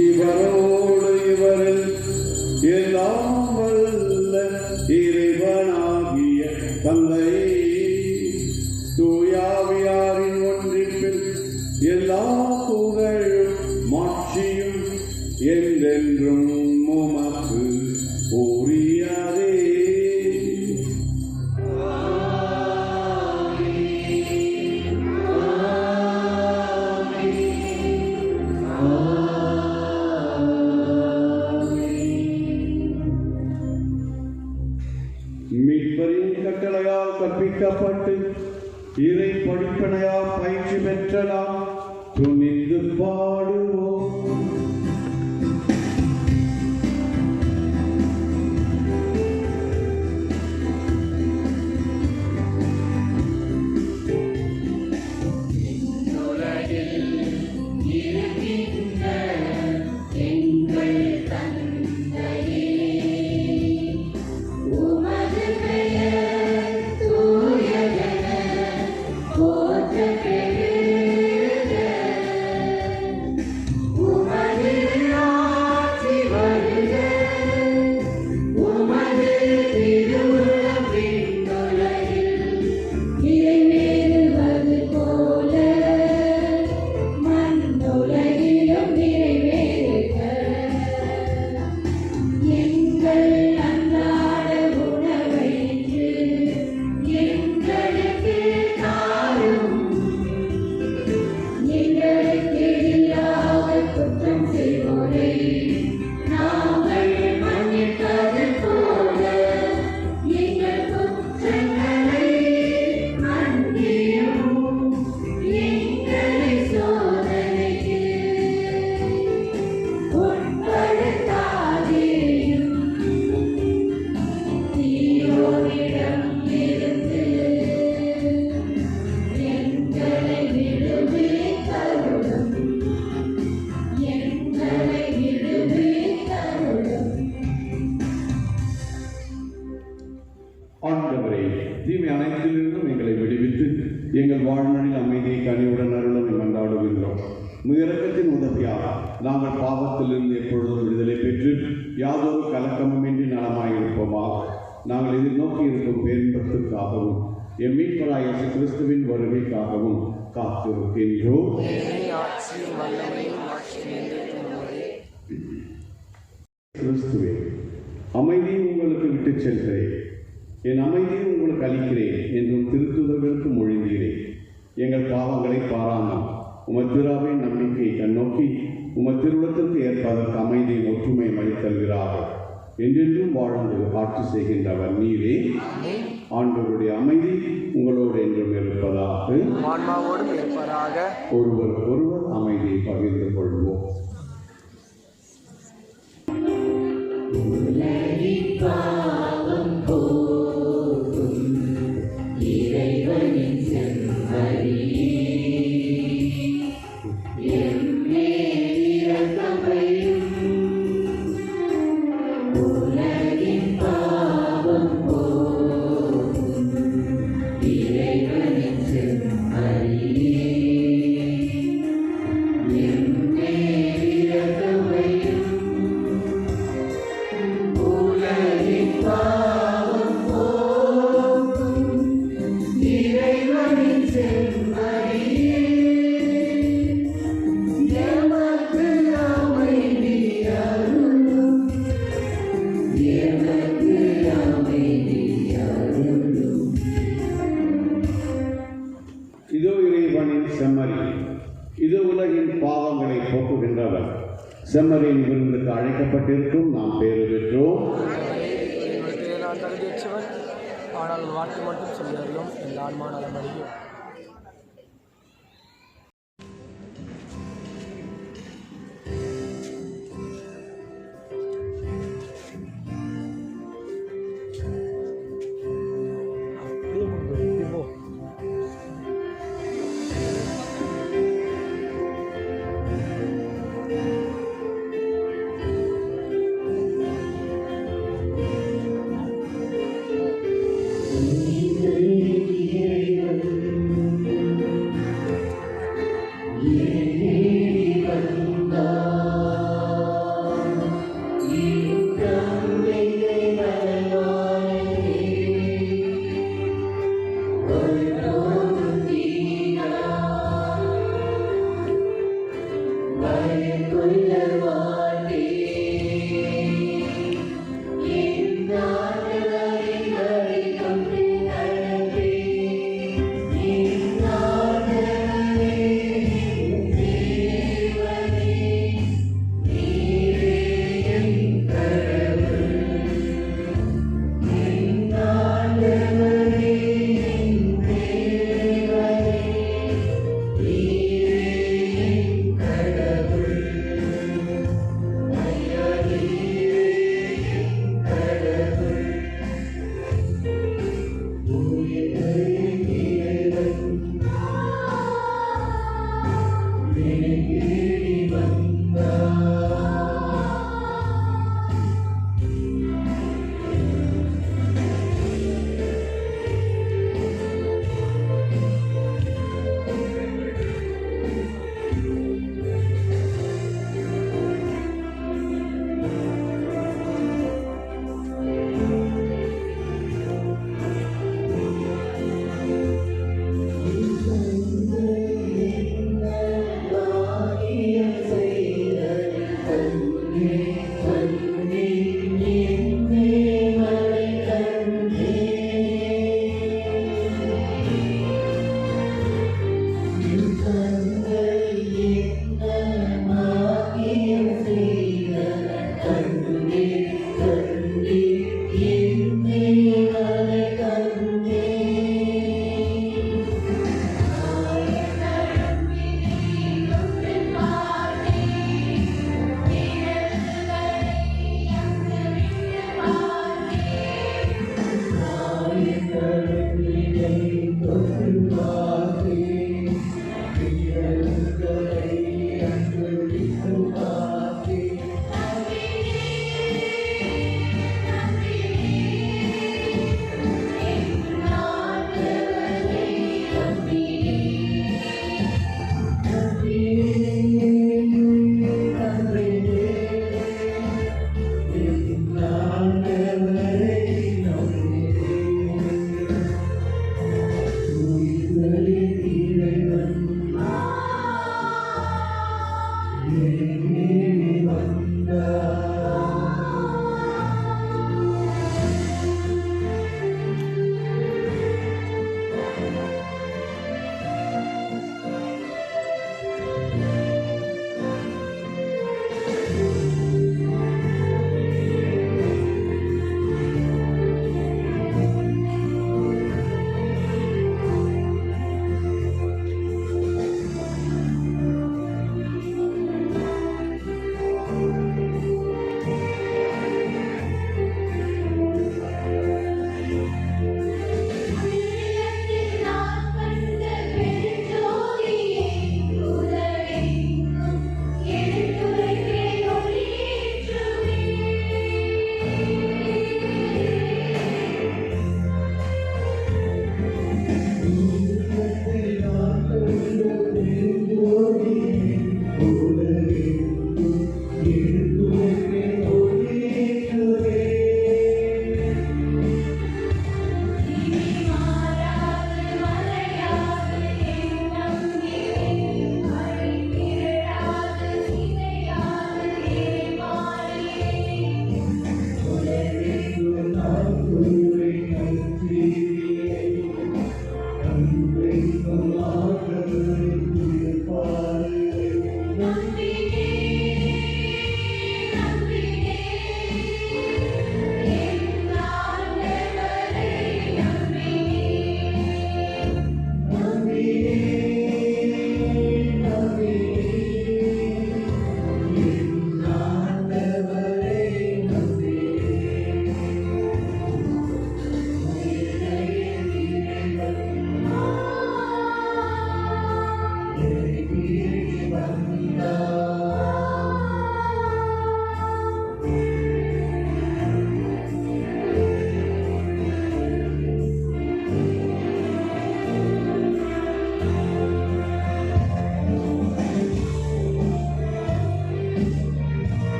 இவரோடு இவரில் எல்லாம் வல்ல இறைவனாகிய தந்தை தூயாவியாரின் ஒன்றிப்பில் எல்லா புகழும் மாட்சியும் என்றென்றும் உமக்கு உரியதே. மீட்பரின் கட்டளையால் கற்பிக்கப்பட்டு இறை படிப்பனையால் பயிற்சி பெற்றலாம் துணிந்து பாடுவோம். உமா இரக்கத்தின் உதவியாக நாங்கள் பாவத்திலிருந்து எப்பொழுதும் விடுதலை பெற்று யாதொரு கலக்கமுமின்றி நலமாயிருப்போமாக. நாங்கள் எதிர்நோக்கி இருக்கும் பேரின்பத்திற்காகவும் எம் மீட்பராகிய இயேசு கிறிஸ்துவின் வருகைக்காகவும் காத்திருக்கின்றோம். கிறிஸ்துவே, அமைதியை உங்களுக்கு விட்டுச் செல்கிறேன், என் அமைதியை உங்களுக்கு அளிக்கிறேன் என்றும் திருத்துதர்களுக்கு மொழிந்தீரே. எங்கள் பாவங்களை பாராமல் உமது திருவின் நம்பிக்கையை கண்ணோக்கி உமது திருவுளத்திற்கு ஏற்பதற்கு அமைதியை ஒற்றுமை அளித்தல்கிறார்கள். என்றென்றும் வாழ்ந்து ஆட்சி செய்கின்றவர் நீரே. ஆண்டவருடைய அமைதி உங்களோடு என்றும் இருப்பதாக. ஒருவர் அமைதியை பகிர்ந்து கொள்வோம். இதோ இறைவனின் செம்மறி, இது உலகின் பாவங்களை போக்குகின்றவர். செம்மறியின் விருந்துக்கு அழைக்கப்பட்டிருக்கும் நாம் பேறு பெற்றோம். ஆனால் வார்த்தை மட்டும் சொல்லியர்களும் என் ஆன்மா நலமடையும்.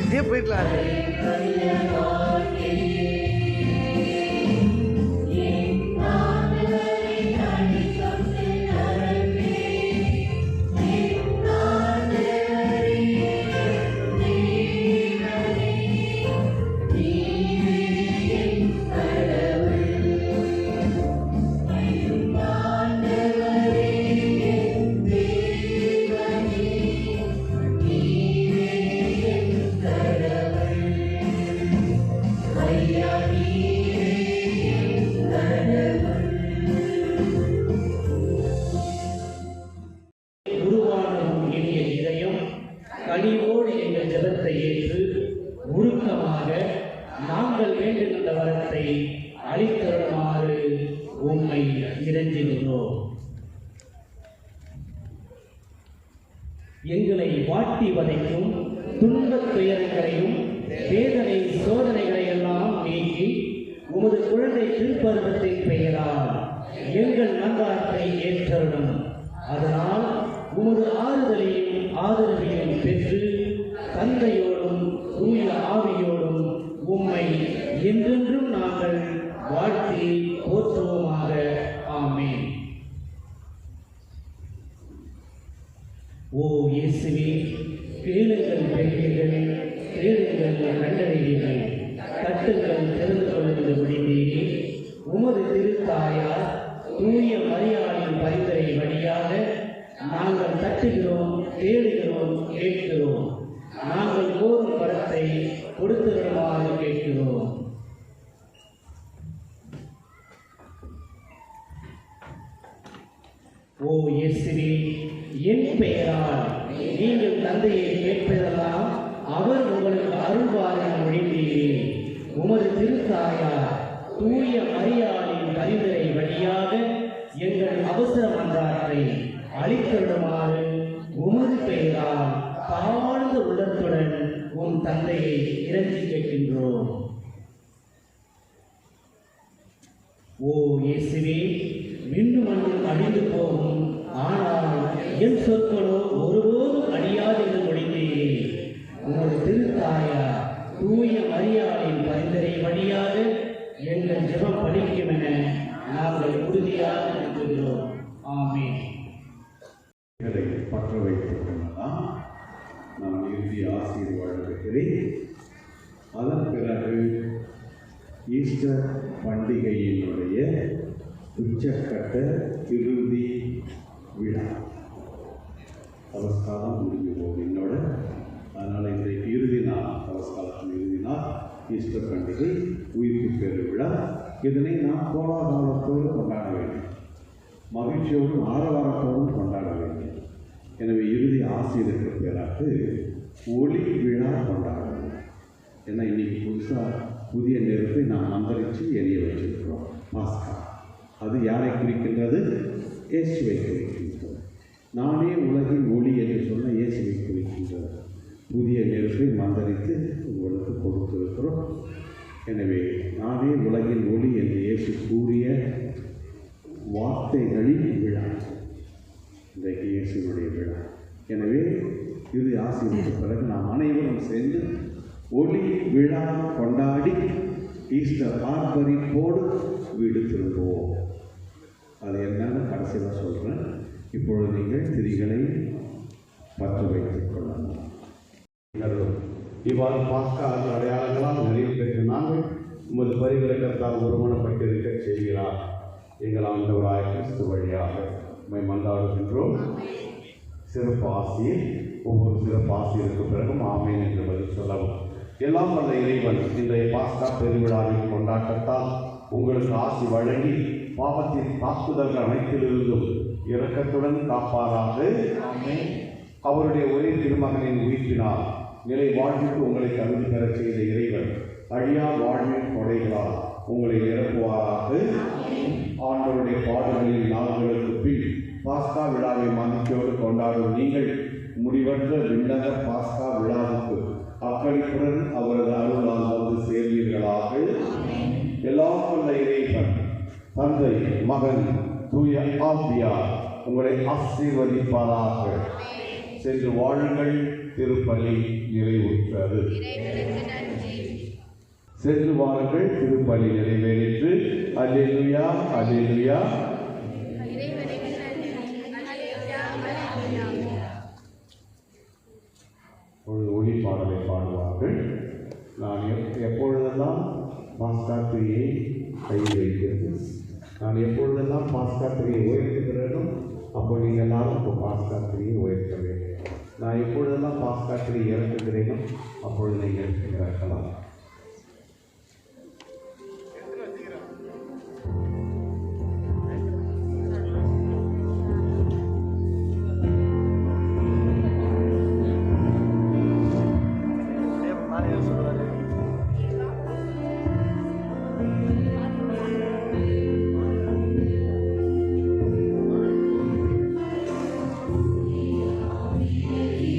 இதே போயிடலாம். Hey. எங்களை வாட்டி வதைக்கும் துன்பத் துயரங்களையும் வேதனை சோதனைகளை எல்லாம் நீக்கி உமது குழந்தை திருப்பருவத்தின் பெயரால் எங்கள் மன்றாட்டை ஏற்றருளும். அதனால் உமது ஆறுதலையும் ஆதரவையும் பெற்று தந்தையோடும் தூய ஆவியோடும் உம்மை என்றென்றும் நாங்கள் வாழ்த்தி போற்றுவோமாக. ஆமென். ஓ இயேசுவே, கேளுங்கள் பெறுவீர்கள், தேடுங்கள் கண்டறிவீர்கள், தட்டுங்கள் திறந்து கொள்ளுங்கள் முடிந்தீரே. உமது திருத்தாயார் தூய மரியாளின் பரிந்துரை வழியாக நாங்கள் தட்டுகிறோம், தேடுகிறோம், கேட்கிறோம். நாங்கள் கோரும் படத்தை கொடுத்துவிடுமாறு கேட்கிறோம். ஓ இயேசுவே, என் பெயரால் நீங்கள் தந்தையை கேட்பதெல்லாம் அவர் உங்களுக்கு அருள்வார் என மொழிந்தீரே. உமது திருத்தாயார் தூய மரியாளின் பரிந்துரை வழியாக எங்கள் அவசர மன்றாட்டை அளித்திடுமாறு உமது பெயரால் தாழ்ந்த உள்ளத்துடன் உன் தந்தையை இறங்கி கேட்கின்றோம். ஓ இயேசுவே, விண்ணும் மண்ணும் அழிந்து போகும், ஆனால் என் சொற்களோ ஒருபோதும் அழியாது என்று மொழிந்தீரே. உமது திருத்தாயார் தூய மரியாளின் பரிந்துரை வழியாக எங்கள் ஜெபம் பலிக்கும் என நாங்கள் உறுதியாக நம்புகிறோம். ஆமென். பற்ற வைத்துக் கொள்ளலாம். நான் இறுதி ஆசிரியர் வழங்குகிறேன். அதன் பிறகு ஈஸ்டர் பண்டிகையினுடைய உச்சக்கட்ட இறுதி விழா தவஸ்காலம் முடிஞ்சு போகும் என்னோட. அதனால் இன்றைக்கு இறுதி நாள், தவஸ்காலத்தின் இறுதி நாள் ஈஸ்டர் பண்டிகை, உயிர்ப்பு பெருவிழா. இதனை நாம் கோலாகலத்தோடு கொண்டாட வேண்டும், மகிழ்ச்சியோடும் ஆரவாரத்தோடும் கொண்டாட வேண்டும். எனவே இறுதி ஆசிரியருக்கு பேராக ஒளி விழா கொண்டாட வேண்டும். ஏன்னா இன்னைக்கு புதிய நெருப்பை நாம் மந்திரிச்சு எரிய வச்சிருக்கிறோம். பாஸ்கா அது யாரை குறிக்கின்றது? இயேசுவை குறிக்கின்றது. நானே உலகின் ஒளி என்று சொன்ன இயேசுவை குறிக்கின்றது. புதிய நெருப்பை மந்திரித்து உங்களுக்கு கொடுத்திருக்கிறோம். எனவே நானே உலகின் ஒளி என்று இயேசு கூறிய வார்த்தைகளின் விழா இன்றைக்கு இயேசுடைய விழா. எனவே இது ஆசீர்வாத பிறகு நாம் அனைவரும் சேர்ந்து ஒளி விழா கொண்டாடி ஈஸ்டர் ஆர்ப்பரிப்போடு வீடு திரும்புவோம். அது என்னன்னு கடைசியில் சொல்கிறேன். இப்பொழுது நீங்கள் திரிகளை பற்ற வைத்துக் கொள்ளலாம். இவ்வாறு பாஸ்கா அடையாளங்களால் நிறைவு பெற்ற நாங்கள் உமது பரிந்துரைக்கத்தால் ஒருமனப்பட்டிருக்க செய்கிறார். எங்கள் ஆண்டவராய கிறிஸ்து வழியாக உம்மை மன்றாடுகின்றோம். சிறப்பு ஆசிரியர் ஒவ்வொரு சிறப்பு ஆசிரியருக்கு பிறகும் ஆமேன் என்று பதில் சொல்லவும். எல்லாம் வல்ல இறைவன் இன்றைய பாஸ்கா பெருவிழாவின் கொண்டாட்டத்தால் உங்களுக்கு ஆசி வழங்கி பாவத்தின் தாக்குதல்கள் அனைத்திலிருந்தும் இரக்கத்துடன் காப்பாராக. அவருடைய ஒரே திருமகனின் உயிர்ப்பினால் நிலை வாழ்வுக்கு உங்களை தகுதி பெற செய்த இறைவன் அழியா வாழ்வின் கொடைகளால் உங்களை நிரப்புவாராக. ஆண்டவருடைய பாடுகளின் நாள்களுக்கு பின் பாஸ்கா விழாவை மகிழ்ச்சியோடு கொண்டாடும் நீங்கள் முடிவற்ற விண்ணக பாஸ்கா விழாவுக்கு அக்களிப்புடன் அவரது அருளால் வந்து சேர்வீர்களாக. எல்லாம் வல்ல இறைவன் தந்தை, மகன், தூய ஆவியார் உங்களை ஆசீர்வதிப்பாராக. சென்று வாழுங்கள். திருப்பலி நிறைவுற்றது. சென்று வாருங்கள். திருப்பலி நிறைவேறிற்று. அல்லேலூயா, அல்லேலூயா. ஒரு ஒளி பாடலை பாடுவார்கள். நான் எப்பொழுதெல்லாம் பாஸ்கா திரியை கை வைக்கிறது, நான் எப்பொழுதெல்லாம் பாஸ்கா திரியை உயர்த்துகிறேனோ அப்போ நீங்கள் எல்லாரும் இப்போ பாஸ்கா திரியை உயர்த்த வேண்டும். நான் எப்பொழுதெல்லாம் பாஸ்கா திரியை இறக்குகிறேனோ அப்பொழுது நீங்கள் இறக்கலாம். Yeah.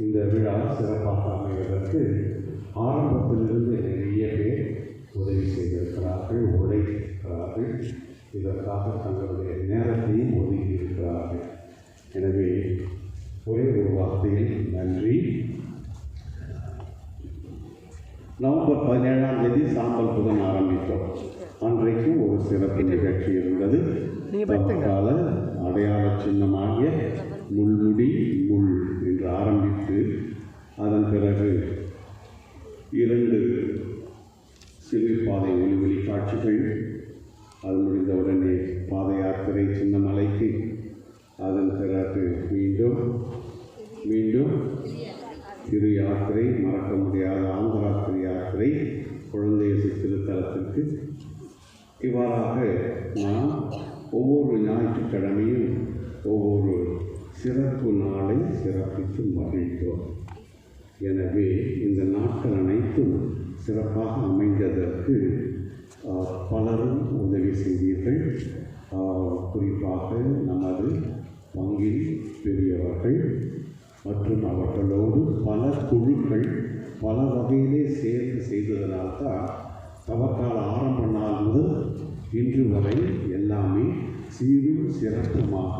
இந்த விழா சிறப்பாக அமைவதற்கு ஆரம்பத்திலிருந்து நிறைய பேர் உதவி செய்திருக்கிறார்கள், உழைத்திருக்கிறார்கள். இதற்காக தங்களுடைய நேரத்தையும் ஒதுக்கி இருக்கிறார்கள். எனவே ஒரே ஒரு வார்த்தையில் நன்றி. நவம்பர் 17ஆம் தேதி சாம்பல் புதன் ஆரம்பித்தோம். அன்றைக்கும் ஒரு சிறப்பு நிகழ்ச்சி இருந்தது. கால அடையாள சின்னமாகிய முள்முடி முள் என்று ஆரம்பித்து அதன் பிறகு 2 சிறுபாதை ஒளிவெளி காட்சிகள், அது முடிந்தவுடனே பாத யாத்திரை சின்னமலைக்கு, அதன் பிறகு மீண்டும் திரு யாத்திரை, மறக்க முடியாத ஆந்திரா திரு யாத்திரை, குழந்தையசு திருத்தலத்திற்கு. இவ்வாறாக நாம் ஒவ்வொரு ஞாயிற்றுக்கிழமையும் ஒவ்வொரு சிறப்பு நாளை சிறப்பித்து மகிழ்ந்தோம். எனவே இந்த நாட்கள் அனைத்தும் சிறப்பாக அமைந்ததற்கு பலரும் உதவி செய்தீர்கள். குறிப்பாக நமது பங்கில் பெரியவர்கள் மற்றும் அவர்களோடு பல குழுக்கள் பல வகையிலே சேர்ந்து செய்ததனால்தான் தவக்கால ஆரம்ப நாள் முதல் இன்று வரை எல்லாமே சீரும் சிறப்புமாக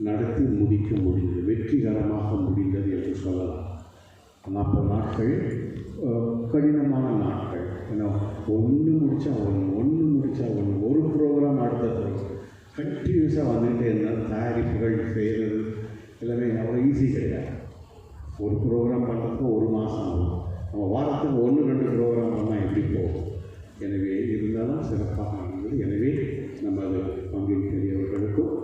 நடத்தி முடிக்க முடிந்தது, வெற்றிகரமாக முடிந்தது என்று சொல்லலாம். 40 நாட்கள் கடினமான நாட்கள். ஏன்னா ஒன்று முடித்தா ஒன்று ஒரு ப்ரோக்ராம் அடுத்தது கண்டினியூஸாக வந்துட்டு இருந்தால் தயாரிப்புகள் செய்கிறது எல்லாமே அவ்வளோ ஈஸி கிடையாது. ஒரு ப்ரோக்ராம் பண்ணுறதுக்கு 1 மாதம் ஆகும். நம்ம வாரத்துக்கு 1-2 ப்ரோக்ராம் பண்ணால் எப்படி போகும்? எனவே இருந்தாலும் சிறப்பாக இருந்தது. எனவே நமது பங்கின் பெரியவர்களுக்கும்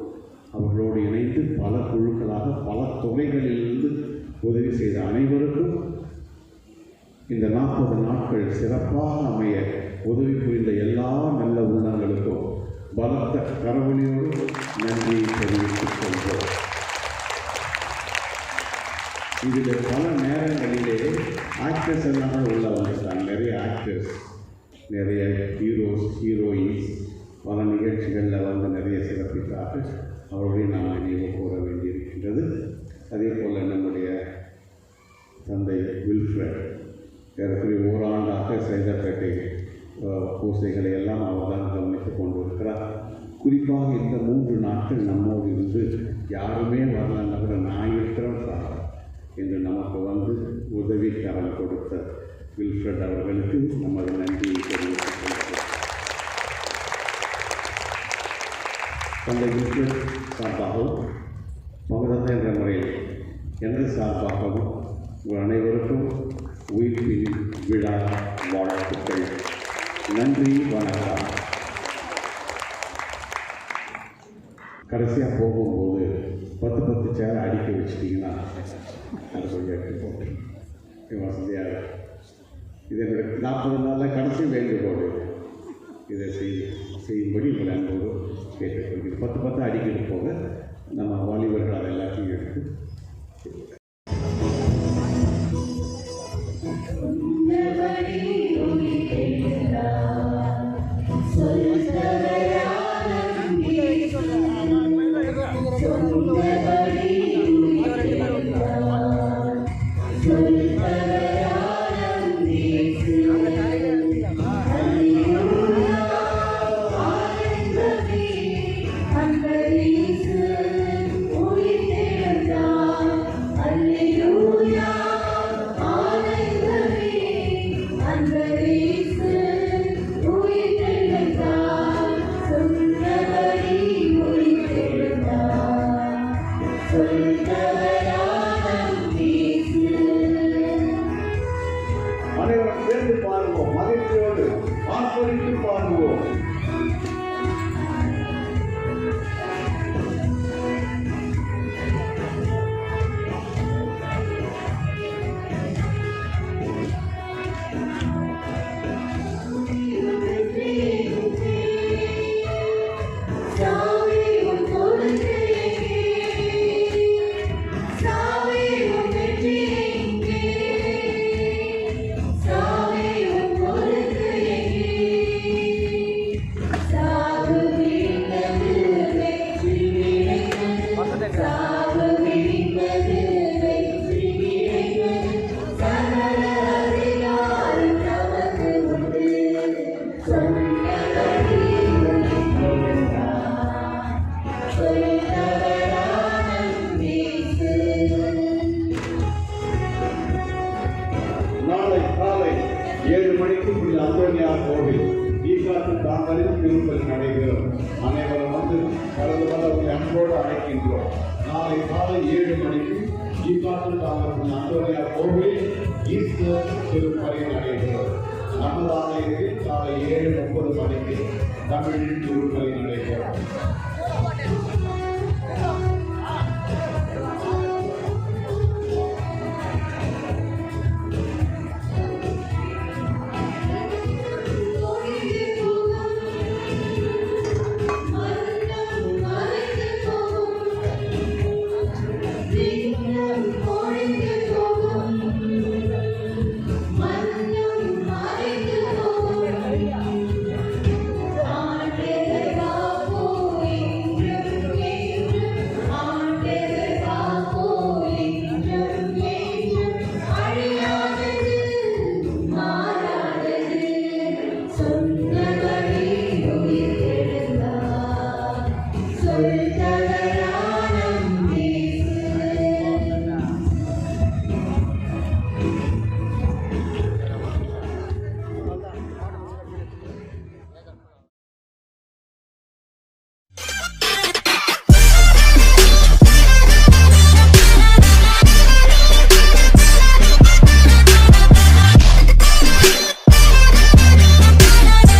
அவர்களோடு இணைந்து பல குழுக்களாக பல துறைகளிலிருந்து உதவி செய்த அனைவருக்கும் இந்த 40 நாட்கள் சிறப்பாக அமைய உதவி புரிந்த எல்லா நல்ல உள்ளங்களுக்கும் பலத்த கரவொலியோடு நன்றி தெரிவித்துக் கொள்வோம். இதில் பல நேரங்களிலே ஆக்டர்ஸ் எல்லாம் உள்ள வந்துட்டாங்க. நிறைய ஆக்டர்ஸ், நிறைய ஹீரோஸ், ஹீரோயின்ஸ் பல நிகழ்ச்சிகளில் வந்து நிறைய சிறப்பித்தார்கள். அவருடைய நாம் நினைவு கூற வேண்டியிருக்கின்றது. அதே போல் நம்முடைய தந்தை வில்ஃப்ரெட் ஏறக்குறைய ஓராண்டாக சைதாப்பேட்டை பூசைகளை எல்லாம் அவர் தான் கவனித்துக் கொண்டு இருக்கிறார். குறிப்பாக இந்த 3 நாட்கள் நம்மோடு இருந்து யாருமே வரலன்னா கூட நான் இருக்கிறேன் சார் என்று நமக்கு வந்து உதவிக்கரம் கொடுத்த வில்ஃப்ரெட் அவர்களுக்கு நமது நன்றியை தெரிவித்துக் கொள்கிறோம். தந்தை வில்ஃபிரட் சார்பாகவும் மகதத்தை என்ற முறையில் எனது சார்பாகவும் உங்கள் அனைவருக்கும் உயிர்ப்பின் விழா வாழ்த்துக்கள். நன்றி, வணக்கம். கடைசியாக போகும்போது 10 சேர் அடிக்க வச்சிட்டிங்கன்னா அது கொஞ்சம் எடுத்து போட்டு வசதியாக இருக்கும். இது என்னுடைய 40 நாளில் கடைசி வேண்டுகோள். இதை செய்யும்படி உங்களை அன்போடு கேட்டுக்கொள்கிறேன். 10 அடிக்கிறது போக நம்ம வாலிபர்கள் அதை எல்லாத்தையும் எடுத்து அனைவரும் சேர்ந்து பாடுவோம். மகிழ்ச்சியோடு ஆர்ப்பரித்து பாடுவோம். நாளை காலை 7 மணிக்கு அந்தோனியார் கோவில் ஈகாட்டு தாங்கலில் திருப்பலி நடைபெறும். அனைவரும் வந்து கலந்து கொள்ள உங்களை அன்போடு அழைக்கின்றோம். நாளை காலை 7 மணிக்கு ஈகாட்டு தாங்கல் அந்தோனியார் கோவில் ஈஸ்டர் திருப்பலி நடைபெறும். நமது ஆலயத்தில் காலை 7:30 மணிக்கு தமிழில் திருப்பலி நடைபெறும்.